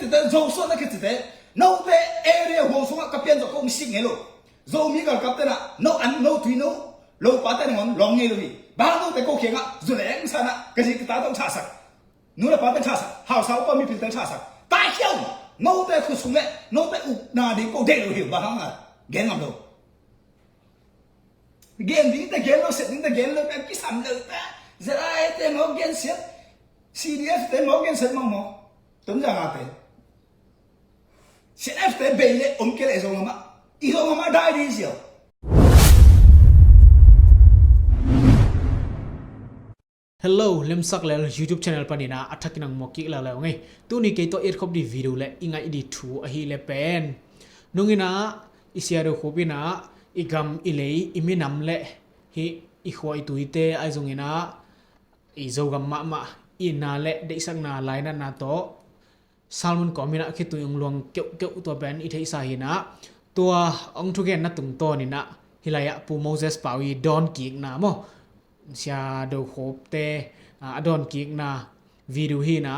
只的肉说那个只的，no the area 我说个变做公司的咯，肉米个个的啦，no and no three no，老把的我long的咯，把no的个钱啊，就两三啦，可是个打到查实，努了把的查实，好少把米平的查实，大小，no 的可出来，no 的哪里个的咯，把行啊，见唔到。gen đi ta gen lo set đi ta gen lo ta cái sắm được ta giờ ai ta mo gen set CDF ta mo gen set mo tuấn ra ngà te CDF ta bê lệ cái này rồi mà iho mà đai đi gì Hello, lemsak lel YouTube channel panina athakinang moki la la ngai tuni ke to et khop di video le inga idi thu a hi le pen nungina isiaro khopina igam ilei iminam le hi i khoi tuite ai zongina i zogam ma ina le de sang na laina na to salmon komina khi tu yung luang keu to ben i thei sa hina tua ong thugen na tung to ni na hilaya pu Moses pawi don ki na mo sia do khop te adon ki na video hi na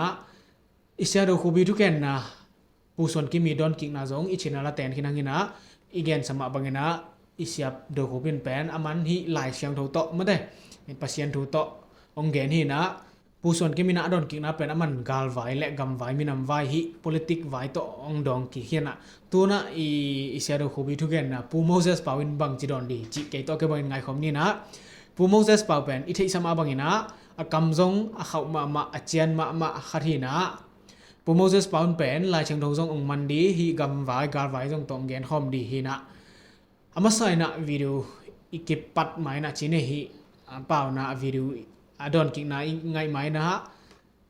isia do khobi thuken na pu son ki mi don ki na zong i china la ten kinang hina igen sama bangena isiap do khopin pen aman hi lai siang tho to ma de pasien thu to ong gen hi na pu son ki mina don ki na pen aman gal vai le gam vai minam vai hi politic vai to ong dong ki hiana tuna i isia do khobi thuken na pu Moses pawin bang chi don di chi ke to ke bang ngai khom ni na pu Moses paw pen i thei sama bangena a kamzong a khau ma a chian ma khathina pu Moses pawn pen lai chang tho zong ong man di hi gam vai gal vai zong tong gen khom di hi na amasai na video ikipat mai na chine hi paw na video adon ki na ngai mai na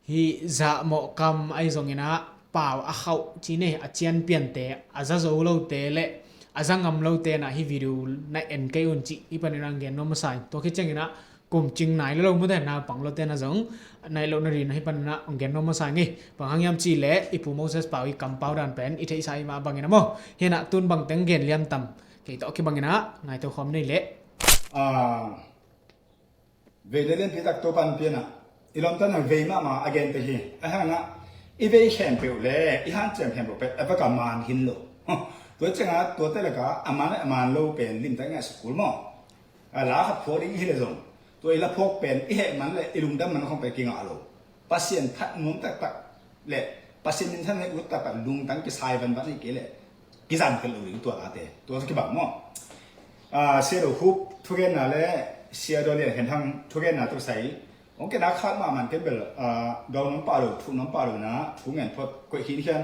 hi za mo kam ai zong ina paw a khau chine a chian pian te aza zo lo te le azangam lo te na hi video na en kai un chi ipanirang gen no masai to ki chang ina kum ching nai lo mo de na pang lo te na zong nai lo na rin hi pan na ong gen no masai ngi pang hangyam chi le ipu Moses pawi kampau dan pen i thei sai ma bangina mo hena tun bang teng gen liam tam ke to ki bangina ngai to khom nei le về đến lên phía đặc tô pan piên à ilom tan về mà again te hi a ha nga i ve khem pe le i han chem khem pe a ka man hin loตัวจังอ่ะตัวแต่ละก็อามันโลเป็นลิมตั้งแต่สกุลมั้งลาขับพอดีที่เลยส่งตัวอีละพกเป็นอีเหมันเลยอีลุงดำมันคงไปกินอ่ะโลปัสเซียนทัดมุ้งตักเลยปัสเซียนท่านในอุตตะปัดลุงตั้งกี่สายวันนี่กี่เลยกี่สันกันเลยตัวละเตตัวสักกี่บาทมั้งเสียดหุบทุกเย็นน่ะเลยเสียดเลยเห็นทางทุกเย็นน่ะตัวใส่โอเคนักขัดมามันก็เป็นดองน้ำปลาโลทุกน้ำปลาโลนะทุกเงินพอก๋วยหินเขียน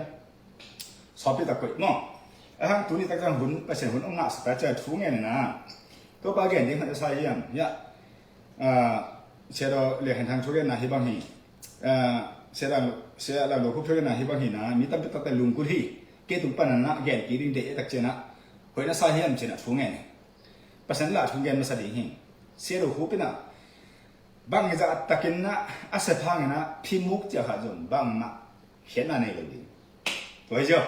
สอบไปตะก๋วยมั้งฮะตัวนี้ตั้งแต่หุ่นเปอร์เซ็นต์หุ่นองค์หนักแต่จะทุ่งเงินนะตัวปลาเก่งที่เขาจะใส่ยังเนี่ยเสียดเรียกเห็นทางทุกเงินนะที่บางทีเสียดเราคุบทุกเงินนะที่บางทีนะมีตั้งแต่ลุงกุที่เกี่ยตุปนันนะเก่งกี่ดิ้งเดะตักเจนะหอยน่ะใส่ยังเจนะทุ่งเงินเปอร์เซ็นต์ละทุ่งเงินมาสดีหิงเสียดคุบเป็นนะบางจะตักินนะอาศัยพังนะพิมุกจะหาจนบางมาเห็นอะไรเลยดีตัวเจ้า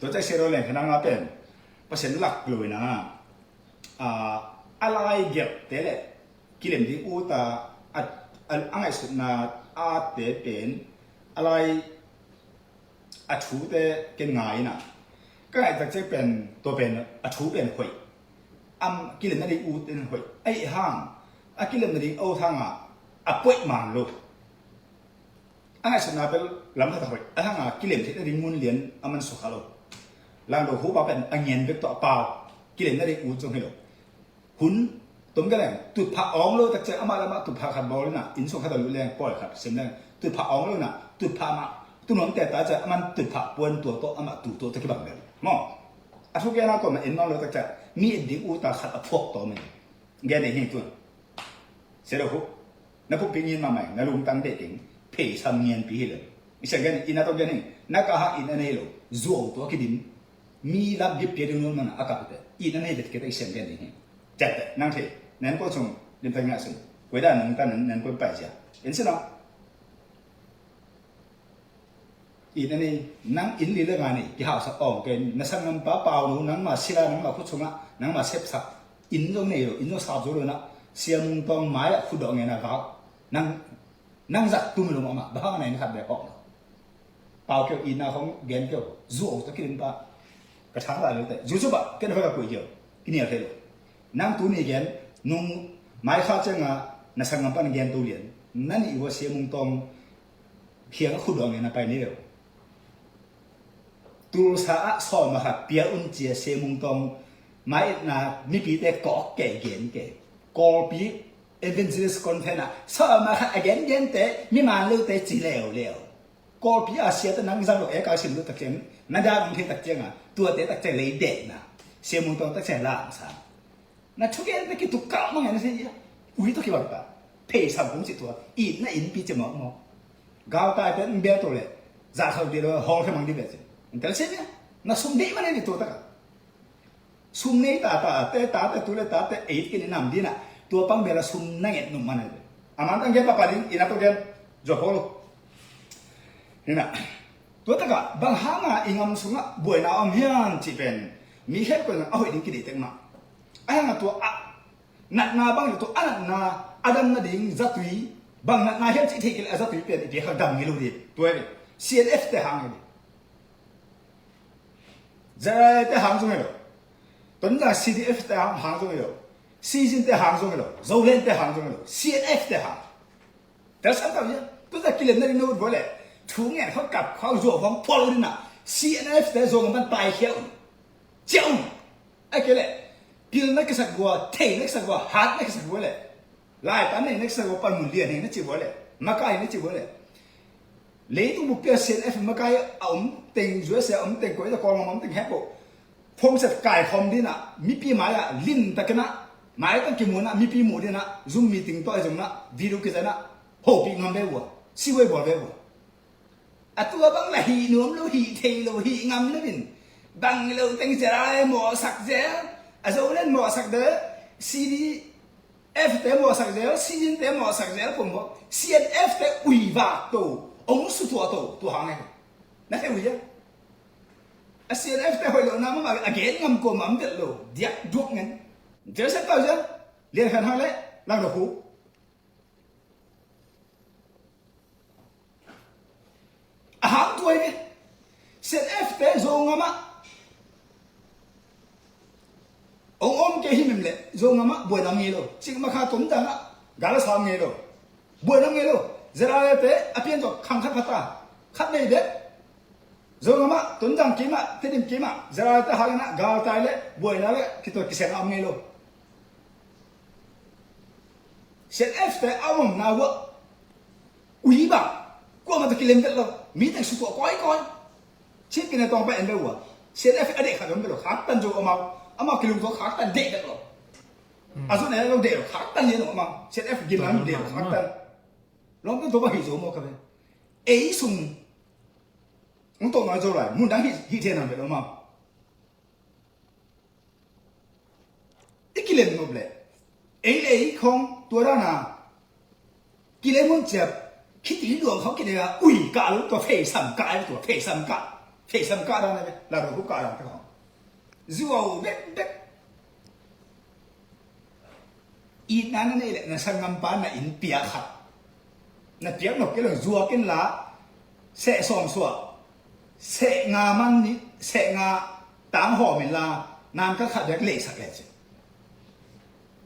ตัวใจเสียเราเลยขนาดนั้นเป็นเปอร์เซ็นต์หลักเลยนะอะไรเก็บแต่ละกิเลสที่อุตาอะไรสุดนะอาเตเป็นอะไรชูเตเป็นไงนะก็ไอ้ตัวใจเป็นตัวเป็นชูเป็นหอยกิเลสนั่นเองอุตเป็นหอยไอ้ห้างกิเลสนั่นเองเอาทางป่วยมันลูกอะไรสุดนะเป็นลำพัดหอยห้างกิเลสที่นั่นเองมุนเลียนมันสุขลูกหลังเราหูบ่เป็นอันเงินเวกตัวเปล่ากิเลสนั่นเองอุจจงให้เราหุ่นตุ้มกันเลยตุดผาอ่องเลยแต่เจ้ามาแล้วมาตุดผาขัดบอลเลยนะอินส่งขัดตัวแรงปล่อยครับเสียงแรงตุดผาอ่องเลยนะตุดผามาตุนหลงแต่ตาจะมันตุดผาปวนตัวโตมาตุดตัวตะกี้บังเลยมั้งทุกอย่างนะก่อนมันเอ็นน้องเลยแต่จะมีเด็กอุตาขัดพวกตัวมันแกได้เห็นตัวเสียแล้วหูนักพวกปีนี้มาใหม่นักลุงตั้งเด็กเองเพย์ทำเงินปีเลยไม่ใช่กันอินนักตัวแกนี่นักก็หาอินอันนี้เลยจู่ตัวคิดดินมีรับยิบเพียงนู้นมันอากาศแต่อีนั่นให้เด็กเกิดไอ้เสียงกันนี่จัดแต่นั่งเถอะนั่นก็ส่งเดินทางงานส่งเวลานั่นก็ไปจ้ะเห็นสิเนาะอีนั่นนี่นั่งอินลีเรื่องงานนี่ที่หาสักอ่องเกินนั่งสั่งน้ำปลาเปล่าหนูนั่งมาศิลานั่งมาพุทธงะนั่งมาเสพสักอินตรงนี้อินตรงสาบจุเลยนะเสียงตรงไม้ขุดดอกเงี้ยนะเขานั่งจัดตุ้มลงมาบ้าไหนนะครับแบบออก เปล่าเกี่ยวอินนะของเกนเกี่ยวจู่ตะกินปะกระชากอะไรเลยแต่จู่ปะเกินไปกับกุยเกี่ยวกินเนี่ยเท่เลยนั่งตัวนี้เกนนุ่งไม้ข้าวเจ้างาน่าสังกัปนเกนตัวเรียนนั่นอีว่าเสียมุงตองเพียงขุดเอาเงินไปนี่เดียวตัวสาสอมาครับเปียอุ่นเจียเสียมุงตองไม่น่ะมีปีแต่ก่อแก่เกนแก่ก่อปีเอเวนเจอร์สคอนเทนต์สอมาครับเกนเกนแต่มีมาเลือกแต่จีเลวเลวก่อปีอาเซียตนังจังโลเอกาสิมลุตะเกียงนั่นดาบางทีตะเกียงอ่ะตัวเตะตะเกียงเลยเด็กนะเสียมุงตองตะเกียงล่างซะนั่นทุกอย่างตะกี้ตุกเก่ามั้งไงนะสิอุ้ยตุกขี้บ้าปะเพย์สามผมสิตัวอินน่ะอินปีจะมองมองก้าวตายเป็นเบียตัวเลยจากเขาเดียวห้องแค่มังดีเบสิแต่เช่นนี้น่ะสมดีมันนี่ตัวตะกันสมนี้ตาแต่ตัวเลยตาแต่เอ็ดกินน้ำดีน่ะตัวปังเบลสมนั่งเอ็ดนุ่มมันเลยอามันตั้งเกณฑ์ปะปะดิอินาตัวเกณฑ์จบพอลูกนี่น่ะตัวตะกันบางหางอ่ะอิงามสุงอ่ะบวยน่ะอมเฮียนจีเป็นมีเหตุผลเอาไอ้ดิ้งกินเต็มมาไอ้ห่างตัวอ่ะนัดนาบางอยู่ตัวอันนาอดัมนาดิ้งจัตุยบางนัดนาเฮียนจีเทกิลจัตุยเป็นอีกที่เขาดังกิโลดิตัวเอง CNF แต่หางเลยจะแต่หางตรงไหนหรอตอนนั้น CDF แต่หางตรงไหนหรอ CGN แต่หางตรงไหนหรอ Zolen แต่หางตรงไหนหรอ CNF แต่หางแต่สักครั้งเนี่ยตัวตะกี้เล่นนั่นนู่นบ่เลยทุ่งเงี้ยเขากับเขาโจ้ของพอลนี่น่ะ CNF แต่โจ้มันตายเขี้ยวเจ้าไอ้เกล้พิลนักสักวัวเทนักสักวัวฮาร์ดนักสักวัวเลยไล่ตันนี่นักสักวัวปันมุลเลียนี่นักจิ๋วเลยมาไกลนักจิ๋วเลยเลยตัวบุกเกอร์ CNF มาไกลเอาเต็งช่วยเสียเอาเต็งก้อยตะกอนมันเต็งแฮปโปพงศักดิ์ไก่คอมดีน่ะมีปีหมายอ่ะลิ้นตะกันนะหมายตั้งกี่หมู่น่ะมีปีหมู่ดีน่ะ Zoom meeting ต่อไอ้ตรงน่ะวิดีโอกิจน่ะโหปีงามเบ้วัวสิเว้ยบ่เบ้วัวอ่ะตัวบางละหีหนุ่มโลหีเทโลหีงามเลยบินบางโลเต็งจะได้หมอสักเจ้าอ่ะโซเล่นหมอสักเด้อ CDF แต่หมอสักเจ้า CGN แต่หมอสักเจ้าผมบอก CNF แต่อุยบาโตองสุตัวหางไงนั่นแค่วิจารณ์ CNF แต่หอยโลน้ำมันอเกนงำกลมมันเด็ดโลเดียดวกเงินเจอสักเท่าจ้ะเรียนขันหางเลยลังดอกหูหางตัวเอง CNF แต่โจงมาองค์เกหิมเลยโจงมาบวยน้ำเงี้ยโลสิ่งมาขาตุ้มจังอ่ะกาลสามเงี้ยโลบวยน้ำเงี้ยโลจะได้แต่อภิญญาขังขัดพัตตาขัดเลยเด็ดโจงมาตุ้มจังกี่มาที่ดิมกี่มาจะได้แต่หางนะกาลตายเลยบวยนั่นเลยคิดตัวกิเซนเอาเงี้ยโลเซนเอฟแต่เอาหน้าวะอุยบ้ากูมาตะกิเลนเด็ดโลมีแต่สุดก้อยชิดกินในตองไปเอ็นเบวัวเซนเอฟอเด็กขัดกันไปโลขัดตันจูเอามากิลุงตัวขัดตันเด็กเด็ดโลอาสุนัยเราเด็กขัดตันเนี่ยหนูมาเซนเอฟกินน้ำเด็กขัดตันลองเป็นตัวบ้าหิโจมกันเลยเอ้ยสุ่มมึงตัวน้อยเท่าไรมึงดังหิเทียนนั่นเป็นหรือมั้งอีกกี่เล่มนู่นเลยเอ้ยของตัวนั้นนะกี่เล่มมึงเจ็บคิดถึงดวงเขากี่เดือนอุ้ยกาลุตัวเฟยสัมกาตัวเฟยสัมกาได้ไหมเราดูกาเราเป็นของจู่เอาเด็กอีนั่นนี่แหละนั่นสังกัมปานะอินเปียขัดนั่นเปียกหนกก็เลยจัวกินละเสะสองสัวเสะงามันนี่เสะงาตามหอมเวลานานก็ขัดยักเละสักแล้วสิ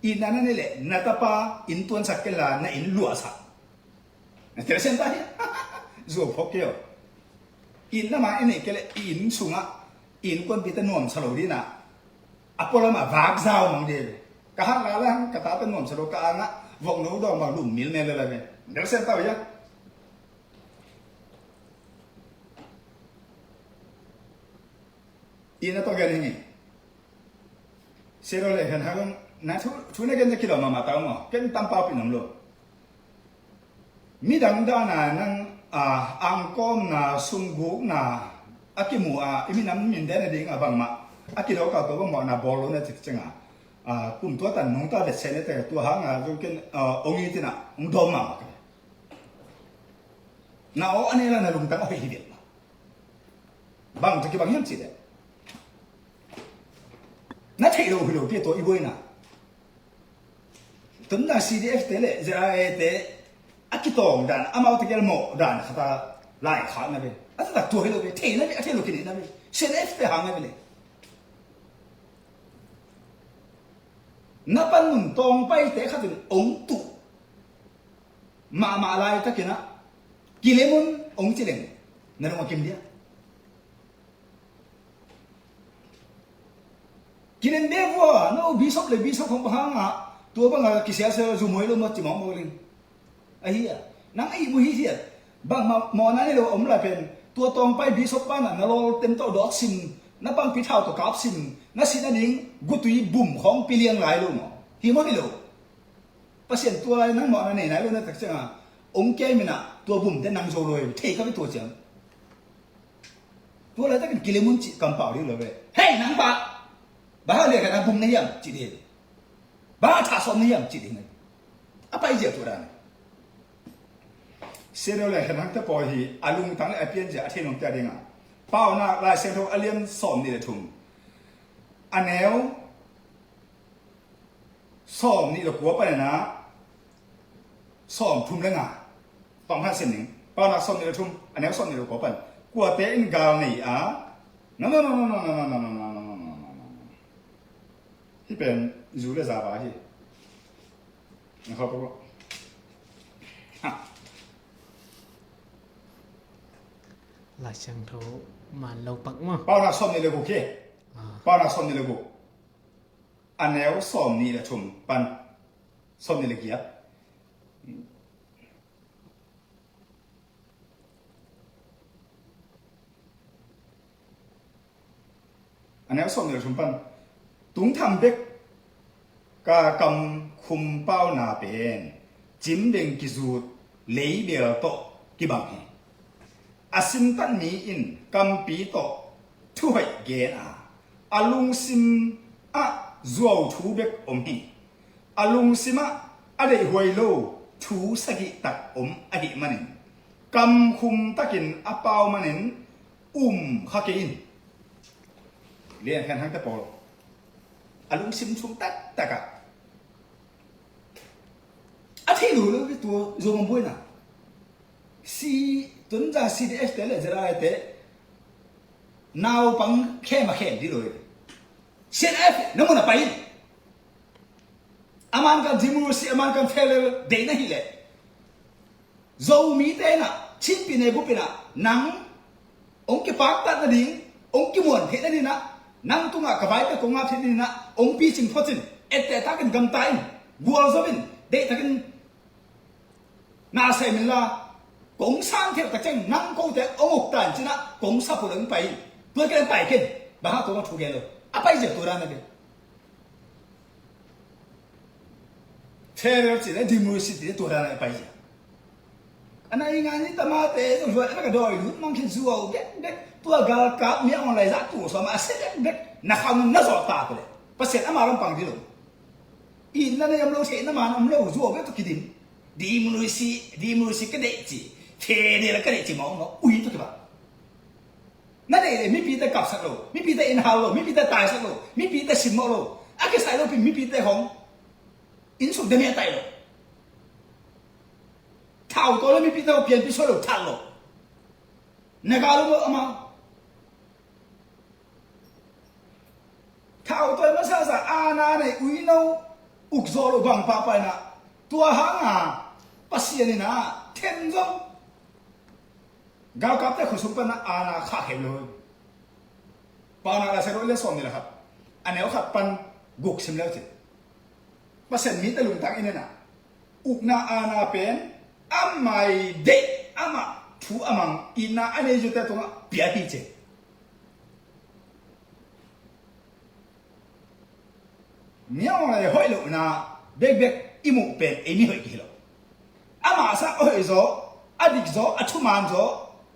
อินนั่นนี่แหละนัตปาอินตัวสักกินละนั่นอินลัวสักนั่นเทเซนต์เนี่ยจัวพกเกี่ยวอินนั่นมาอินนี่ก็เลยอินสุงะอินคนพิจารณาสโลดีนะอะพอเรามาวักเจ้ามังเดียวกะฮักลาแล้วกะตาเป็นหนุ่มสโลกานะวงนู้ดองบางหลุมมิลเมลเลยเลยเดี๋ยวเส้นเต้าอย่างอินนั่นต้องการยังไงเสร็จแล้วเลยเห็นฮะนั่นทุนเนี่ยกันจะคิดว่ามาตามมั้งกันตั้มป้าปีน้ำโลมีดังด้านนั้นอังก้มนะซุงกุกนะอากิมัวอีมีน้ำมินเดนเด้งบางมาอากิโดก็ตัวบางนะบอลเนี่ยจริงๆกลุ่มตัวตันน้องตาเด็ดเซนแต่ตัวหางจุกันองค์นี้ที่น่ะองค์ดอมมาน่าอันนี้ละน่าลุงตั้งเอาไปฮิตมาบางที่บางอย่างสิเด้น่าเที่ยวหิโลเปียตัวอีบุยน่ะตุนน่ะ CDF เตะจะไอ้เตะอากิโตงด่านอามาอุตเกลโมด่านข้าตาไล่ขาดนะเบ้ อันนั้นตัวให้เราไปเทนั่นไปเทเรากินนั่นไปเชนเอฟไปหางไงไปเลยนับปันมุนตรงไปแต่ขัดถึงองตุมาลายตะกินะกิเลมุนองจิเลงนั่นว่ากิมเดียกิเลนเดวัวโน้บิชอปเลยบิชอปของพางอ่ะตัวบางอ่ะกิเสียเสือจูมวยลงมาจิมองมองลิงไอ้เหี้ยนั่งไอ้บุหิเสียบางมอนั้นเราอมลายเป็นตัวตรงไปบิชอปบ้านน่ะเราเต็มตัวดอกซิมนับบางพิธาตัวกราฟซิมนั่นสินั่นเองกุตุยบุ่มของปีเลียงหลายลูกมั้งหิมะฮิโลประเสริฐตัวอะไรนั่งมอนั่นไหนลูกนั่นตักเจ้าองค์แกมินะตัวบุ่มแต่นั่งโจโรยเทเข้าไปตัวเจ้าตัวอะไรตั้งกิเลมุนจิกำเปล่าดิเลยเว้ยเฮ้ยนังปะบ้าเรียกกันบุ่มนี่ยังจิตเดียบ้าท่าซ้อมนี่ยังจิตเดียอะไรเจ้าตัวนั้นเสียเลยขนาดที่พอที่อาลุงตั้งไอเพียนจะเทนงเตดิงอ่ะเป้าหน้าลายเส้นทงอเลียนซ้อมนี่เลยทุ่มอันแนวซ้อมนี่เรากลัวไปนะซ้อมทุ่มแล้วไงต้องให้เส้นหนึ่งเป้าหน้าซ้อมนี่เราทุ่มอันแนวซ้อมนี่เรากลัวไปกลัวเตะอินกาลนี่อ่ะนั่นที่เป็นยูเลซาบาที่นะครับพวกหลายช่างโถมาเราปักมั้ง เป้าหน้าซ้อมนี่เลยกูเคเป้าหน้าซ้อมนี่เลยกูอันแนวซ้อมนี่แหละทุ่มปันซ้อมนี่เลยเกียบอันนี้ส่วนเดียวชุมพันตุ้งทำเด็กกากำคุมเป้าหน้าเป็นจิ้มเด้งกิจูดเลี้ยเบียโตกิบังเฮอาสินตันมีอินกำปีโตทุยเกนอาลุงซิมอะจัวทูเบกอมฮีอาลุงซิมะอะไรหวยโลทูสกิตักอมอหิมันินกำคุมตะกินอาเป้ามันินฮักเกินเรียนแค่ทั้งแต่ปออารมณ์ซิมชุมตักอะอาทิตย์รู้เลยตัวโจมบุยนะซีตุนจ่าซีดีเอสเตลจะได้แต่นาวปังแค่มาแค่ดีเลยเซนเอฟน้ำมันไปอามันกันจิมูซีอามันกันเฟลเดย์นั่นฮิเลโจมีเตนะชิปปีเนบุปีนะนังองค์เก็บปากตัดนั่นเององค์เก็บมวนเห็นนั่นนี่นะนั่งตุ้งอ่ะกบายไปกงอาทิตย์นี้นะองค์ปีจิงพอจินแต่ตากันกำตายบัวซบินเด็กตากันน่าเสียมิลากงสร้างเทวตะเจงนั่งกูแต่องค์ตานจินะกงสับผลไปตัวกันไปกันบ้าตัวมาถูกกันเลยอะไรจะตัวนั้นเลยเทเรจิเนี่ยดิมูสิติตัวนั้นไปจ้ะอันนั้นงานนี้ตมาเตะต้องช่วยแล้วก็โดยรู้มั่งคิดซัวเด็กตัวกากับเมียออนไลน์จัดตัวสมาเสร็จเด็กนักข่าวมันน่าสนตาตัวเลยภาษาอามาลำปังที่ลงอินนั่นยังเราเห็นน้ำมันเราซัวก็ตุกิดินดีมนุษย์ก็เด็กจีเทเดลก็เด็กจีมองเนาะอุ้ยตุกิบ้านั่นเองไม่ปีแต่กับสักโลไม่ปีแต่อินฮาวโลไม่ปีแต่ตายสักโลไม่ปีแต่สิมโลอาเกสไซโลเป็นไม่ปีแต่ของอินสุดเดเมียตายโลท่าตัวแล้วไม่ปีแต่เปลี่ยนพิโซโลท่าโลนักข่าวโลอามาท่าตัวมันซาซาอาณาในอุ้ยโนอุกโซโลบังป้าไปนะตัวหางอ่ะปัสยานี่นะเทนจงกาวกับแต่ขุสุปนะอาณาข้าเห็นเลยปานาลาเซโรเลสอมนี่แหละครับอันนี้เขาขับปันกุกซิมแล้วจิปัสเซนมีแต่ลุงตักอินน่ะอุกนาอาณาเป็นอาไม่เด็กอามาทูอามังอินนาอันนี้จุดแต่ตรงนั้นเปียกเจเมียอะไรหอยลูกนะเด็กอิมุเป็นเอมี่หอยกี่หรออามาสักหอยโซอดีตโซอัตุมันโซ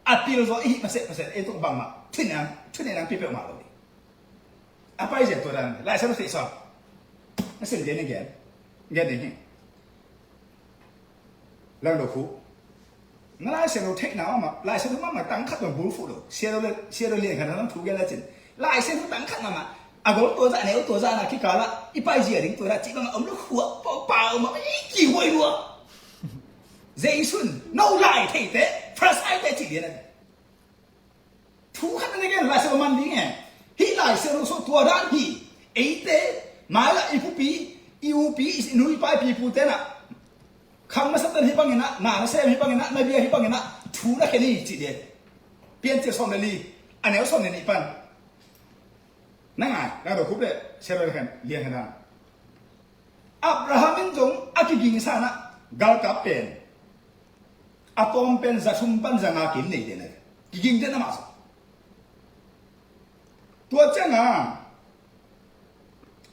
อัติโลโซอีมาเสร็จเอตุบังมาทุนนังปีเปิลมาเลยอะไรเจ็บตัวนั้นไล่เส้นรถไฟสอบนั่นเส้นเดียนนี่แกนี่แล้วดูคู่งั้นไล่เส้นรถเทคหนาวมาไล่เส้นรถมาตั้งขัดแบบบูฟูเลยเชียร์เราเรียนขนาดนั้นถูกแก่แล้วจินไล่เส้นรถตั้งขัดมาอากงตัวจะเนี่ยตัวจะนะคิดกันละอีไปเจียดิ้งตัวละจีบมันอมลูกหัวเปล่ามาไม่กี่วันวะเจสุนโนไลท์เท่ๆ first time เท่จีเดียน ทุกขั้นนั่นเองลายเซลมันดิ้งไงฮิลายเซลส่วนตัวด้านฮีเอเต้มาละอีผู้ปีอีอูปีนุ้ยไปปีผู้เต้น่ะคำมาสัตย์ฮิบังเงินะนาเซมฮิบังเงินะนาเบียฮิบังเงินะทุกนักแค่นี้จีเดียเปลี่ยนเจ้าสองเลยอันนี้สองเลยปันนั่งไงแล้วเราคุบเลยเชื่อเลยกันเลี้ยงกันอับราฮัมินจงอากิกิงสานะกัลกับเป็นอะตอมเป็นจะชุมปันจะงากินนี่เดนกิกิงเดนมาสตัวเจ้าอ่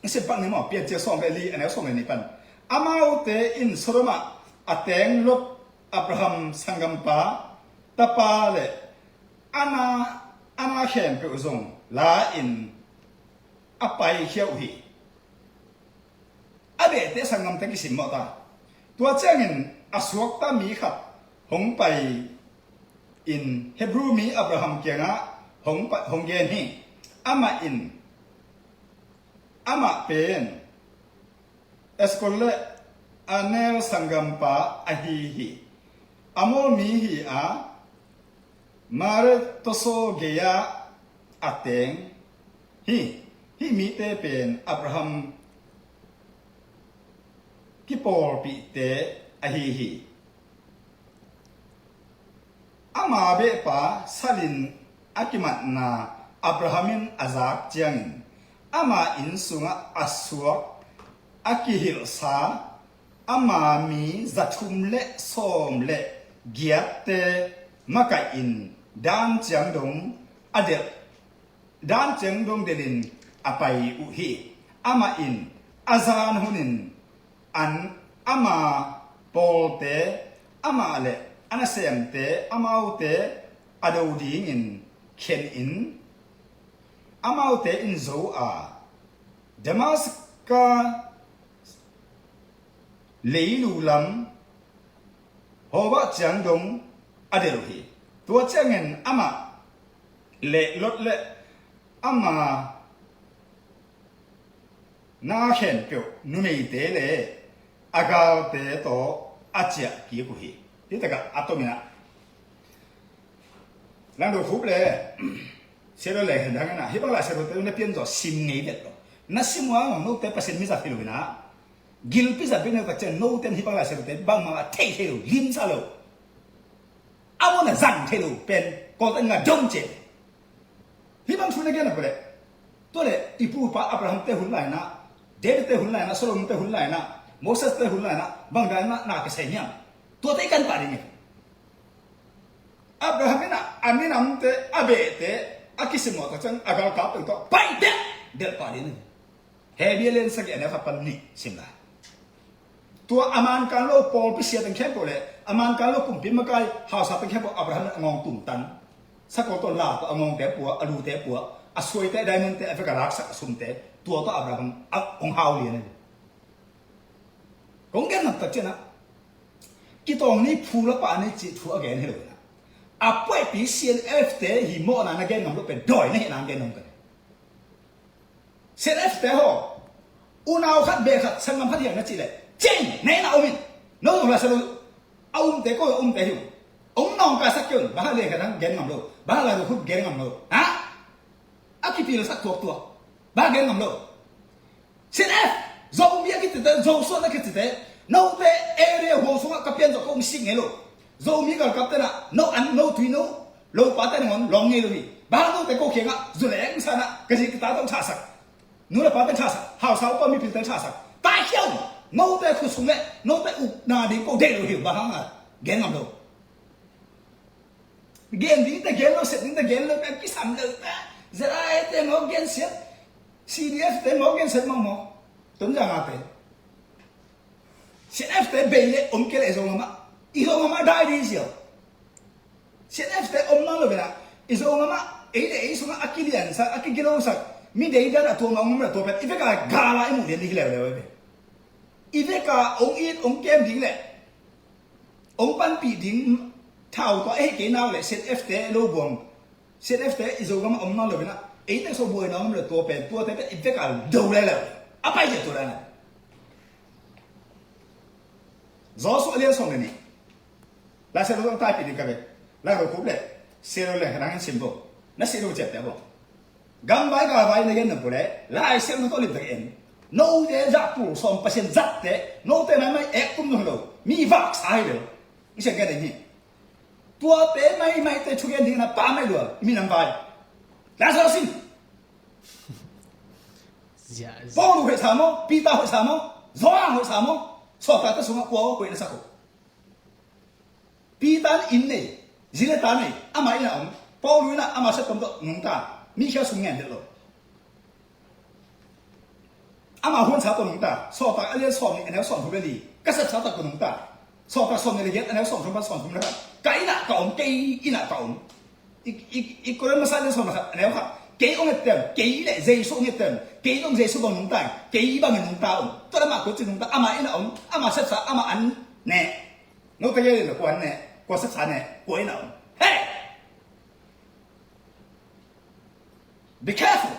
ะสิปังนี่มั้งเปลี่ยนเจ้าสองเลยอันนี้สองเลยปันอามาอุเตอินสรมาอัตเองลบอับราฮัมสังกัมปาตาปาเลอานาเข็มเปอุซงลาอินอไปเขียวหีอเบเตสังกัมเตกิสิมมอตาตัวเจ้าเงินอสวกตามีขับหงไปอินเฮบรูมีอับราฮัมเกียงะหงเยนฮีอามาอินอามาเป็นเอสโคเลอันเนลสังกัมปาอหีฮีอโมมีฮีอามาเรตโซเกียอาเตงฮีมีเตเป็นอับราฮัมกิปอลปีเตอหีฮีอามาเบปาซาลินอากิมัตนาอับราฮัมินอาซักเจียงอามาอินสุงอาสวกอากิฮิลซาอามามีจัตุมเลสอมเลเกียเตมะกะอินดานเจียงดงอเดลดานเจียงดงเดลินอไปอุฮีอามาอินอาซานหุนินอันอามาโปเตอามาเลอันเซมเตอามาอุเตอดาวดีงินเข็นอินอามาอุเตอินโซอาดามัสกาเลลูลัมฮอบะจังดงอเดลฮีตัวเจ้าเงินอามาเลลดเลอามานาเข็นเปียวนุเมเตเลอากาเตโตอาเจียกีกุฮีที่ตะกะอัตโตมินะแล้วดูฟุบเลยเสร็จแล้วเลยเห็นดังนั้นนะฮิบังลาเสร็จแล้วเนี่ยเปลี่ยนจากซิมเงี้ยเด็ดหรอนั่นซิมว่าของโน้ตเตปเปอร์เซ็นต์มิซาฟิลูนะกิลพิซาเป็นเนี่ยก็จะโน้ตเตนฮิบังลาเสร็จแล้วบางมาเทเทลูลิมซาลูอาวันนั้นจังเทลูเป็นก็ต้องงาจงเจฮิบังชุนเงี้ยนะก็เลยตัวเลยอีปูปะอับราฮัมเตหุ่นไหลนะเดวิดเตหุ่นไหลนะโซโลมอนเตหุ่นไหลนะโมเสสเตหุ่นไหลนะบางอย่างน่าเกษตรเนี่ยตัวเตกันป่านี่ Abraham na amin amte abete akisimo ta chang agal ka to pai de del pa din he bielen sa ge na ka pan ni simla tua aman kan lo pol pi sia tang khem pole aman kan lo kum pi ma kai ha sa tang khem po Abraham ngong tum tan sa ko to la to ngong te pu alu te pu asoi te diamond te afika rak sa sum te tua to Abraham ong hau li ne kong gen na ta chena ki tong ni phu la pa ni chi thu again he loอาป่วยปีเซียนเอฟเตหิโมนานาเกนนำลูกเป็นดอยนี่นางเกนนำกันเซียนเอฟเตฮออุณาวขัดเบขัดสังกัมพัดอย่างนั้นจีเลยเจ๋งแน่นเอามินโน้ตเราสรุปเอาเตก็เอาเตหิวองน้องกาสักจนบ้าเลยกันนั่งเกนนำลูกบ้าอะไรลูกเกนนำลูกฮะอาคิปีเราสักตัวบ้าเกนนำลูกเซียนเอฟโจมีอะไรกิจเตโจส่วนอะไรกิจเตโน้ตเตเอเรียหัวสงกับเพียนจากกงสิงเงลูกZomi kalau kata nak no twino lo patah dengan longi lebih baru tu kau kira zuleng sana kasi kita tahu casak nula patah casak house apa mi pilih casak tak hiu no te khususnya no te na di kau deh lo hiu bahang gen ngam lo gen di te gen lo set di te gen lo kan kisam lo zara te mau gen set CDF te mau gen set mau tuh jangan apa CDF te beli kele so mama iso ngama dai di sio CNF te omna lo bela iso ngama iso ngama akilian sa akigilo sa mi dei da to ngama to pet ifeka gala imu de ni le le ifeka ong kem ding le ong pan pi ding thao to ke naw le CNF te lo buang CNF te iso ngama omna lo bela te so buai ngama le to pet ifeka do le apa je to la zo so le so neลาเซโรต้องตายปีนี้กันเลยลาเราคุบเลยเซโรเลยขนาดนั้นสิบโบ นั่นสิรู้เจ็บแต่บ่กำไว้กำไว้ในกันหนึ่งกูเลยไล่เส้นมันต้องรีบตัวเองโน้ตเดจับผู้สมประสิทธิ์จัดเดโน้ตเดไม่เอ็กตุ้มตรงนู้นมีวัคซีนเลยไม่ใช่แค่ไหนนี่ตัวเต้ไม่แต่ช่วยกันดีนะป้าไม่รู้มีน้ำใบแล้วสิ Yes. 保罗会啥么？彼得会啥么？约翰会啥么？说他的什么国会的啥个？彼得因呢，日来打呢，阿妈因啊，保罗呢，阿妈是怎么弄的？米小松眼的咯。阿妈混茶都弄的，说他阿连说呢，阿连说出来的，可是茶都不弄的，说他说呢的人，阿连说什么说什么的，该哪搞，该伊哪搞，一个人没啥人说嘛，阿连话。幾ông一點，幾嚟幾數一點，幾種幾數個農單，幾百個農單，都係嘛嗰隻農單，阿媽因ông，阿媽識啥，阿媽安呢，我個嘢就關呢，我識啥呢，關呢，嘿 ，be careful，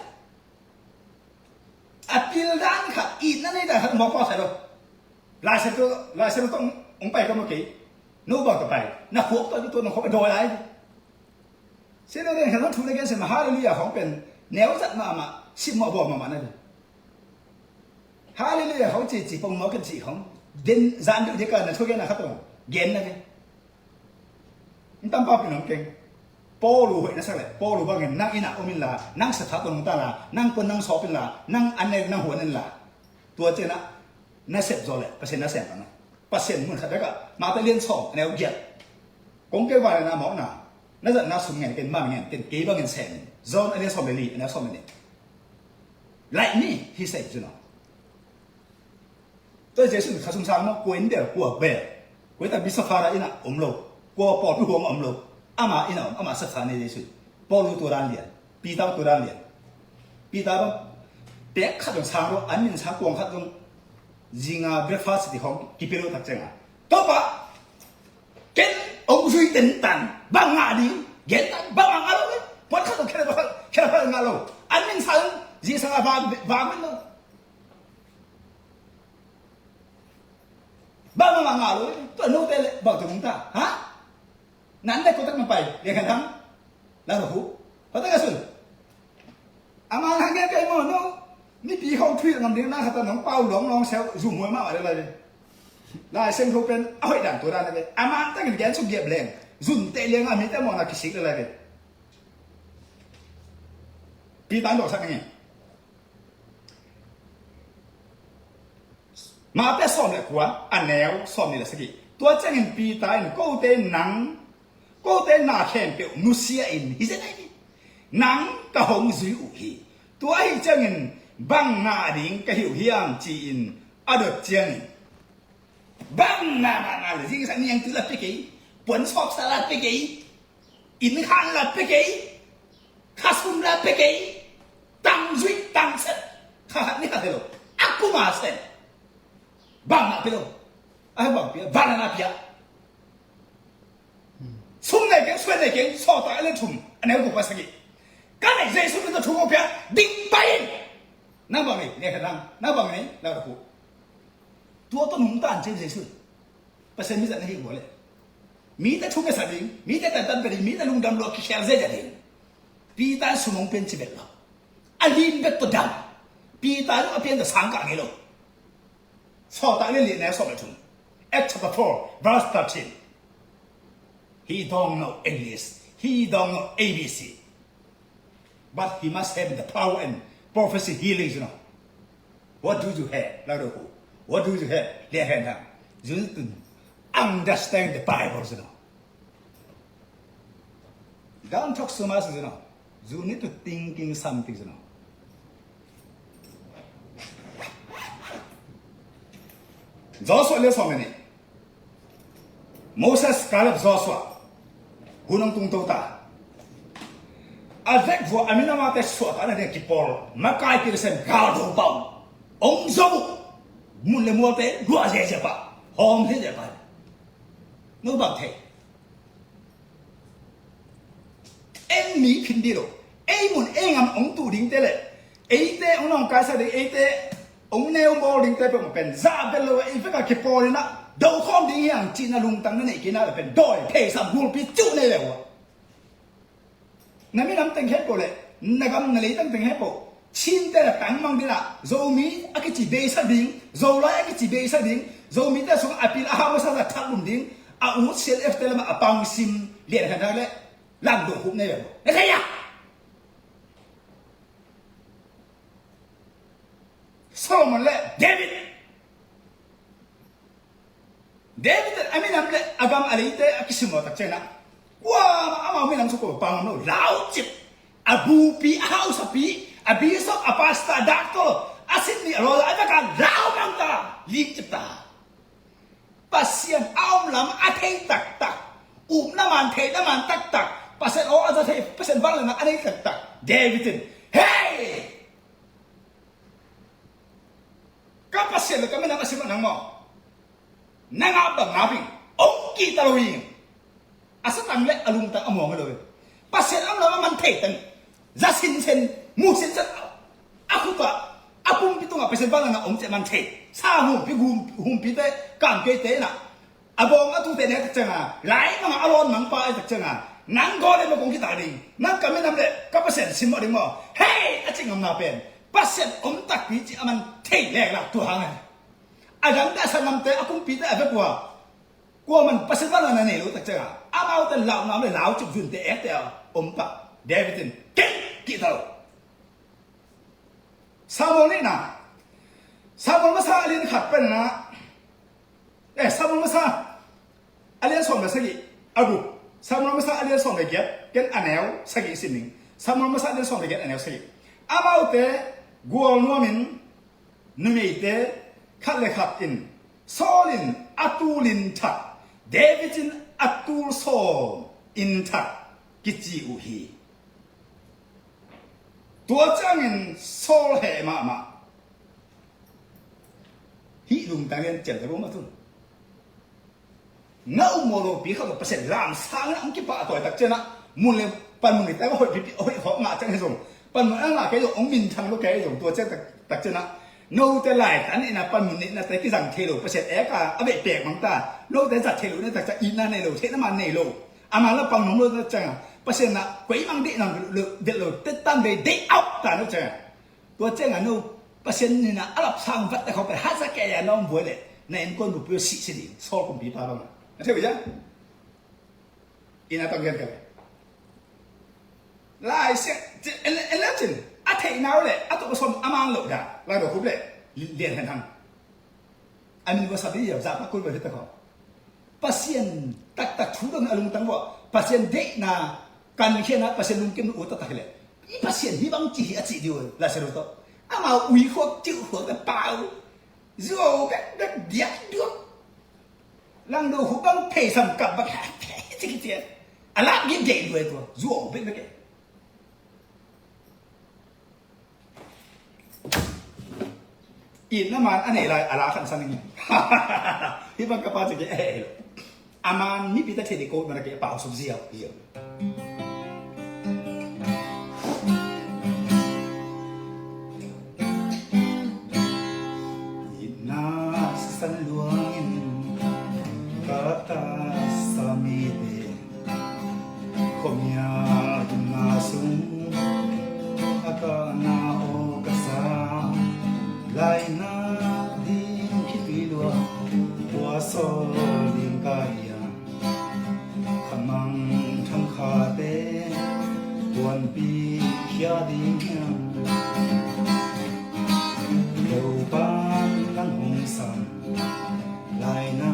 啊，別單卡，อีนั่นนี่แต่หัดมองquaใส่咯ลายเส้นต้ององไปก็เมื่อกี้นู้บอกต่อไปนักพวกตัวน้องเขาไปโดยอะไรเส้นเรื่องเห็นว่าทุนในการเสมาฮาเลลูยาของเป็นแนวจัดมาชิมมาบอกมานั่นเลยฮาเลลูยาเขาจีปงมากันจีของเดินจานเดียวกันนะช่วยกันนะครับตัวเย็นนะพี่นี่ตั้งเป้าเป็นน้องเก่งโป้รู้เหตุนั่นสักแหละโป้รู้ว่าไงนั่งอินะอมินลานั่งสถาตรงตาลานั่งคนนั่งสอบเป็นลานั่งอันในนั่งหัวนั่นลาตัวเจนะน่าเสพโจเลยเปอร์เซ็นต์น่าเสพนะเปอร์เซ็นต์มันขัดได้ก็มาแต่เรียนสอบแนวเกียรกงเกว่าเลยนะหมอหนานั่นจะน่าสงเงินเป็นบ้างเงินเป็นกี่บ้างเงินแสนโซนอันนี้สอบไม่ดีอันนี้สอบไม่ดี like me he said you know ตัวเจสุนข้าสงสารมั้งกวนเดียวกลัวเบลกวนแต่บิสฟาระอินะอมโลกลัวปอดหัวอมโลอามาอินะอามาศึกษาในเจสุปอลูตัวรันเลียนปีตาตัวรันเลียนปีตาบ้างเด็กขัดตรงช้างรู้อันนี้ช้างกวางขัดตรงจิงาเบรคฟาสต์ที่ห้องกิเปโรทักเจงอ่ะต่อไปเก่งองค์ช่วยเต็นตันบางงาดีเก่งตันบางงาเลยพอขัดตรงแค่งาโลอันนี้ช้างจีสังอาบางมันโลบางงาโลตัวโน้ตเตลบอกตรงนั้นฮะนั่นได้ก็ต้องมาไปเรียกกันทั้งแล้วหรอฮูพอตั้งแต่สุดอามาทางแก่ๆมั้งเนาะนี่ปีเขาทวีตนำเรื่องนะครับตอนน้องเป้าหลงน้องเซลซูมหัวมากอะไรเลยลายเส้นเขาเป็นเอาให้ดันตัวด้านนั้นเลยอามาตั้งแต่แกนสุกเก็บแรงซุนเตเลียงอามีแต่มองนักคิดอะไรเลยปีตันบอกสักไงมาแต่สอนเลยกว่าอันแนวสอนนี่แหละสักทีตัวเจ้าเงินปีตายก็เต้นหนังก็เต้นหน้าแข็งเปียวนุเซียอินฮิเซนไอนี่หนังกระหงซุยอุฮีตัวไอ้เจ้าเงินบังงาดิงกระหิวเฮียมจีอินอดเจียงบังงาเลยที่สันยังคือละไปกี่ปวนชอบสลัดไปกี่อินขันละไปกี่ข้าซุ่มละไปกี่ตั้งซุยตั้งเสร็จข้าหันนี่ข้าเทโลอักกุมาเสร็จบังงาไปโลไอ้บังเปียบังงาเปียซุ่มไหนเก่งส่วนไหนเก่งสอดตาเล่นทุ่มอันนี้กูไปสักกี่กันไหนใจซุ่มเป็นตัวทุ่มเปียดิ่งไปนั่งบังนี่เนี่ยกันนั่งบังนี่แล้วกูตัวต้นหุ่นตานเช่นเจสุเปอร์เซ็นต์มิสันนี่หัวเลยมีแต่ทุ่งกษัตริย์มีแต่ตันเป็นมีแต่ลุงดำรอคิเชลเซจัดเองปีตาสมองเป็นชีวิตเราอันนี้เป็นตัวดำปีตาเอาเป็นแต่สังกัดนี่หรอสอดตาเล่นเนี่ยสอบไปทุ่ม Acts chapter 4 verse 13 he don't know English he don't know ABC but he must have the power and prophecy healing you know what do you have แล้วดูWhat do you have? Their hand up. You need to understand the Bible, you know. Don't talk so much, you know. You need to thinking something, you know. Joshua lihat sama ni. Moses kalap Joshua. Gunung Tungtau ta. Avec vous, amina mate suat ana dia kipol. Makai kirsen gado bau. Ong zobu. Mun le mua té đua dễ ba hòm thế dễ ba nó bằng thế em mỹ kinh đi rồi em muốn em ngắm ông tụ đỉnh thế lệ ấy thế ông nòng cái sao đấy ấy thế ông nêu bò đỉnh thế bằngเป็นra bên lối ấy phải cả kịp bò lên á đầu không đỉnh hàng chỉ là lùng tăng cái này kia làเป็นđòi pay sắm buôn pi chú này rồi นั่นไม่นำแต่งแค่โปเลยนักำนั่นเลยตั้งแต่งแค่โปชินแต่ละตังมังดีละโจมีอากิจิเบย์สัดดิ้งโจไลอากิจิเบย์สัดดิ้งโจมีแต่ส่งอภิลาฮาวสัดทักลุมดิ้งอาอุดเซลเอฟเตลมาอปังซิมเลียนกันได้เลยลังดูหุบเนี่ยแบบนี่ใช่ยังโซมันเลยเดวิดI mean I'm like agam alite akisimo takchena wa ama mi nang suko pang no lao chip abu pi house pi abi so apasta doctor asin ni ro ata ka lao mang ta lik chip ta pasien aum lam athei tak tak na man thei na man tak tak pasien o aza thei pasien bang na anei tak tak David hey ka pasien ka mi nang asimo nang mo nangap bang ngaping ongki talawing asa tangle alung ta among lo pasel am la man thaitan zasin sen musin sen aku ka apung pitung pasel bang na ong che man thai sa hu pi hum pi te kam ke te na abong atu te ne ta changa lai ma alon mang pa ta changa nang go le ma kong ki ta ding nang ka me nam le ka pasel sim mo ding mo hey a ching am na pen pasel om tak pi chi aman thai le la tu hang agam da sanam te akung pi te ave kwa man pasel bang na ne lo ta changa amau te lao nam le lao chup jun te ek te om pa Davidin ken ki tao samong ni na samong masa alin khat pen na samong masa alin som na sagi abu samong masa alin som le get ken anel sagi sining samong masa alin som le get anel sagi amau te guol nomin numei te khat le khat in solin atulin that Davidin atul so in that kichi uhi tua changin sol he ma hi lung tangen chen ta ma tun ngau mo lo bi kha pa sen ram sang ang ki pa toy tak chena mun le pan mun ta hoi pi hoi ho nga chang he song pan mun ang la ke yo ong min thang lo ke yo tua chen tak chena no te lai tan ina pan mun ni na te ki sang the lo pa sen e ka a be pek mang ta lo te sa the lo ne tak cha in na ne lo the na man ne lo ama la pang nom lo ta chang pasien na quấy mang đi nằm được rồi tết tan về đi ốc ta nó chơi tôi chơi ngà nô pasien này là áp sang vật để không phải hát ra cái nhà nó vui lệ này anh con một biểu xị đi so cùng bị phá bằng thế vậy chứ ina tăng gần cái lại sẽ anh làm gì à thầy nào lệ à tụi con xong amang lộ đã lại đồ khúc lệ liền hành thằng anh mình có sao đi giờ ra bắt con về thế không pasien tak thu dong alung tang bo pasien de na kan khe na pasien lung kem u ta ta hele i pasien hi bang chi a chi dio la se ro to ama ui kho chi kho ta pao zo ka dia dio lang do hu bang thei sam kap ba ka chi ki tie ala gi de do to zo be be ke in na man ane lai ala khan san ni hi bang ka pa chi ke aman ni pita thedi ko mana ke pao sub zia hiyo ina san luangin kata samite komya na sung aka na o kasa lai na din kipilwa wa so ling kaya mang thăng khá tế buồn bi khía đi nhang đầu ban lăng hùng sầm lại na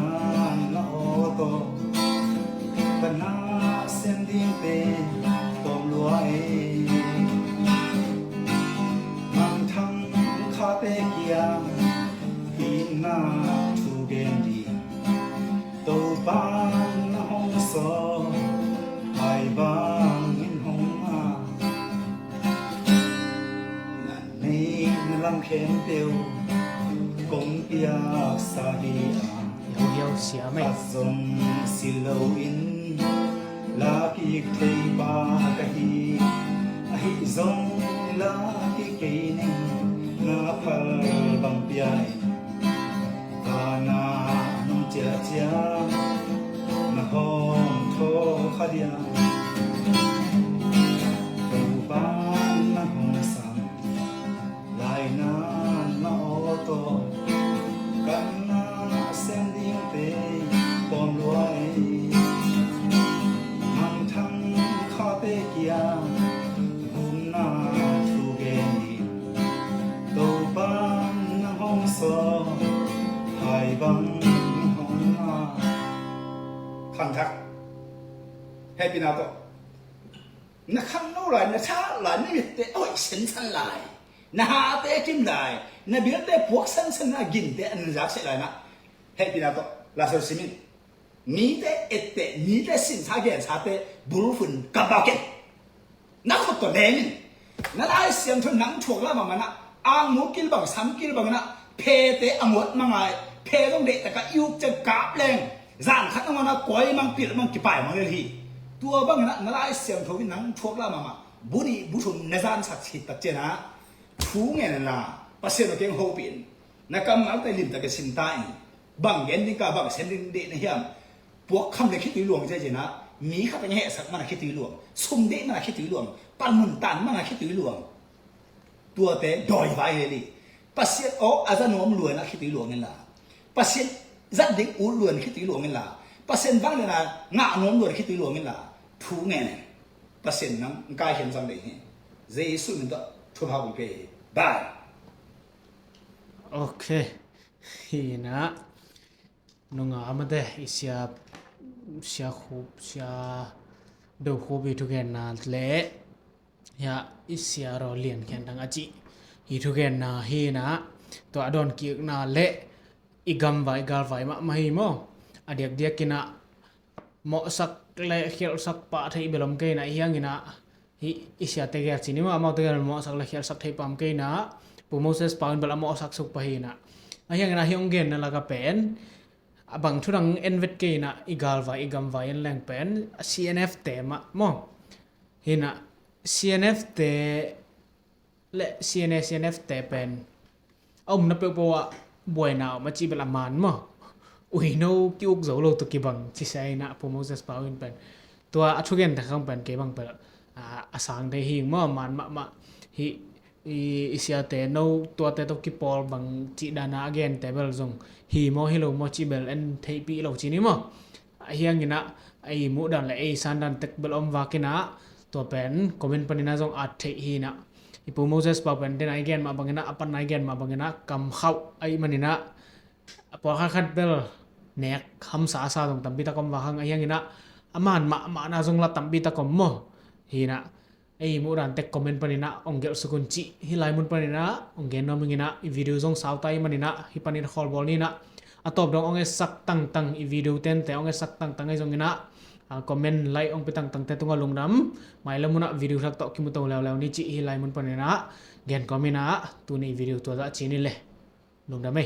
na ô tô cần na xem điên tế tôm lúa ấy mang thăng khá tế kia khi na thu ghen đi đầu ban so ai bang in hong ma na nei na lam khem teu kong pia sa hi a yo sia mai azong silo in la ki thei ba ka hi a hi zong la ki ke ni na phal bang pia kana nong chia chia hong tho khadia เตเกียบุญนาสุเกนีโตปังนาห้องสอไห้บังห้องนาคันทักให้พี่นาโตนักขันโนไรนักชาหลายนี่เตโอ้ยเส้นสันหลายนาหาเตกิมได้นาเบียเตพวกสันสันนากินเตอันจักเสร็จเลยนะให้พี่นาโตลาสุสิมินมีเตเอเตมีเตสินชาเกนชาเตบุรุฟุนกับบ่าวเกนนักขดตัวแดงนั่นไอเสียงทุนนังถ่วงละมันนะอ่างมูกิลบังซ้ำกิลบังนะเพเตอมดมังไงเพต้องเด็กแต่ก็ยุกจะกาบแรงจานขัดมันนะก้อยมังปิดมังกี่ป่ายมังเลยทีตัวบังนะนั่นไอเสียงทวินังถ่วงละมันบุรีบุชุนนจานสักสิตัดเจนะทูเงินนะปัสเซนเก่งโฮปินนักกำมังแต่ลิมแต่ก็สินตายบังเย็นนี่ก็บังเส้นเด็กนี่ยพวกคำเล็กคิดตีหลวงใจเจนะมีข้าเป็นแห่สักมันคิดตีหลวงสุ่มเด็กมันคิดตีหลวงปันมุนตันมันคิดตีหลวงตัวเตะดอยไว้เลยปัสเซียนโอ้อาจารย์น้อมรวยนะคิดตีหลวงนี่ล่ะปัสเซียนจัดเด็กอูรวยคิดตีหลวงนี่ล่ะปัสเซียนบางเลยนะงาน้อมรวยคิดตีหลวงนี่ล่ะทูเงินปัสเซียนนั้นกายเห็นสังเดชเจสุนต์ทุบหาบุเกบายโอเคฮีนะนงอามาเดอิสยาเสียคูเสียดูคูบิทุกแกนนาเละยาอิสยารอเลียนแคนดังอาจิฮิทุกแกนนาฮีนะตัวอดอนกิกนาเละอีกัมไวกาลไวมาฮีโมอเดียกเดียกินะเหมาะสักเละเขียลสักปะที่เบลมเกนะยังกินะฮิอิสยาเตเกียจินิมาเอาเตเกียเหมาะสักเละเขียลสักที่ปามเกนะปูโมเสสปาวนเบลเหมาะสักสุกปะฮีนะยังกินะฮิองเกนนั่นละก็เป็นบางทุรังเอ็นเวทเกนะอีกาลวาอีกัมวายันแรงเป็น CNF เตมะมองเห็นนะ CNF เตและ CNF เตเป็นเอามันเป็นเพราะว่าบ่อยหนาวมาจีเบลามันมั้งอุ้ยโน้กิอุกโจโลตุกิบังที่ใช่นะพอมอสปาวินเป็นตัวอัทุเกนแต่ข้างเป็นเกบังเป็นอาสังได้หิงมั้งมันมาฮิอีเสียเตโนตัวเตตกิปอลบังจีดานาเกนเตเบลซงฮีโมฮิโลโมจิเบลเอ็นเทปีโลจินิโมเฮียงกินะไอมูดันและไอซันดันเตกเบลอมวากินะตัวเป็นคอมเมนต์ปนินาซงอัดเทฮีนะอีปูโมเสสปาเป็นเดนไอเกนมาบังกินะอปันไอเกนมาบังกินะกำเข้าไอมันนี่นะพอขัดเบลเนกคำสาสาตรงตัมปิตะกอมวาขังไอยังกินะอามันมานาซงละตัมปิตะกอมโมฮีนะไอ้มูรันเต็กคอมเมนต์ปนินะองเกลสกุลจีฮิไลมุนปนินะองเกนนอมิงินะอีวิดีโอซงสาวไตมันนี่นะฮิปนินะคอลบอลนี่นะอัตบดององเอสักตั้งอีวิดีโอเต็นแต่องเอสักตั้งไอ้ซงงินะคอมเมนต์ไลองไปตั้งแต่ตรงลงน้ำไม่ละมุนะวิดีโอทักตอกคิมุตองแล้วนี่จีฮิไลมุนปนินะเกนคอมเมนต์นะตัวนี้วิดีโอตัวละจีนี่เลยลงน้ำไหม